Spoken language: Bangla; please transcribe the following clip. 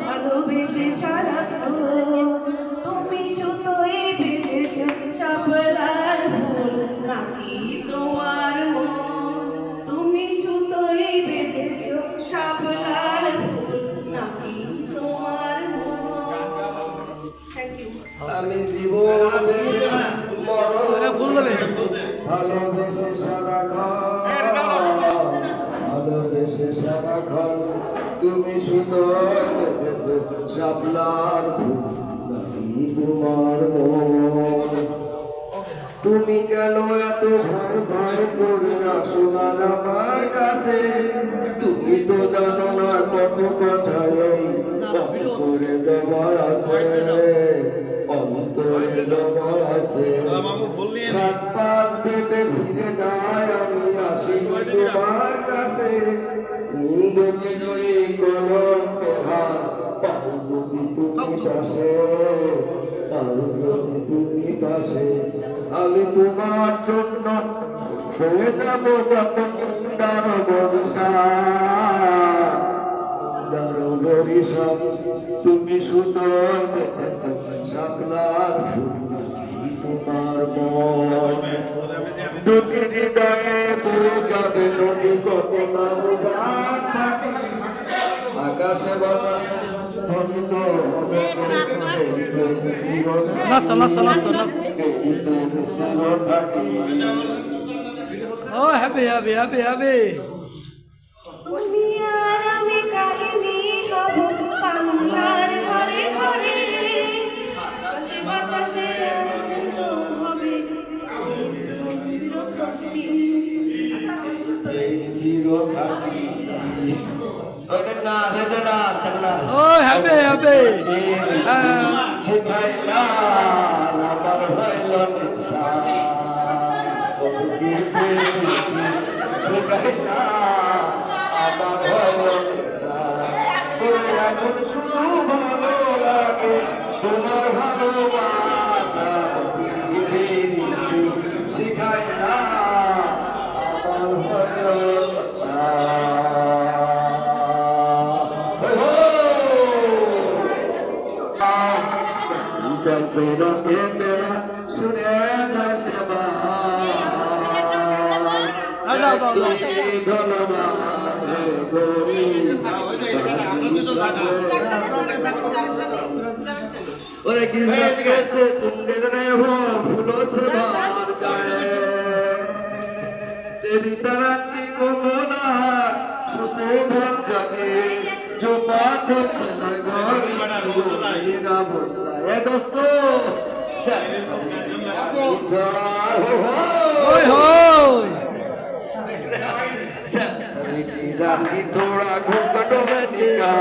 ভালোবেসে সারাক্ষণ তুমি সুতোয় বেঁধেছ শাপলার ফুল নাকি তোমার মন? তুমি সুতোয় বেঁধেছ শাপলার ফুল নাকি তোমার মন? Thank you. আমি জীবন ভালোবেসে সারাক্ষণ তুমি শুধু শাপলার ফুল নাকি তোমার মন? তুমি কেন এত ভয় ভয় করে আসো না আমার কাছে? তুমি তো জানো না কত কথা এই অন্তরে জমা আছে, অন্তরে জমা আছে। সাত পাক পেতে ফিরে যায় আমি আসি তোমার কাছে। নিন্দুকের ওই কলঙ্কের হাত পাও যদি তুমি পাশে, পাও যদি তুমি পাশে, আমি তোমার জন্য সয়ে যাব যত নিন্দার বরিশা। তুমি শুধু শাপলার ফুল নাকি তোমার মন? দুটি হৃদয়ে বয়ে যাবে নদী কত আকাশে বাতাসে ধ্বনিত হবে তুমি আর আমি কাহিনী হব বাংলার ঘরে ঘরে, আকাশে বাতাসে আনন্দ হবে শুধু ভালো লাগে তোমার ভালোবাসা শিখাই না আমার শুনে যাচ্ছে ओरे किसे तुम देखने हो फूलों से बाहर जाए, तेरी तरह की को मोना सुते भर जागे जो बात होती लगोरी ना बोलता है दोस्तों। ओए होए थोड़ा घूंघटों में चिका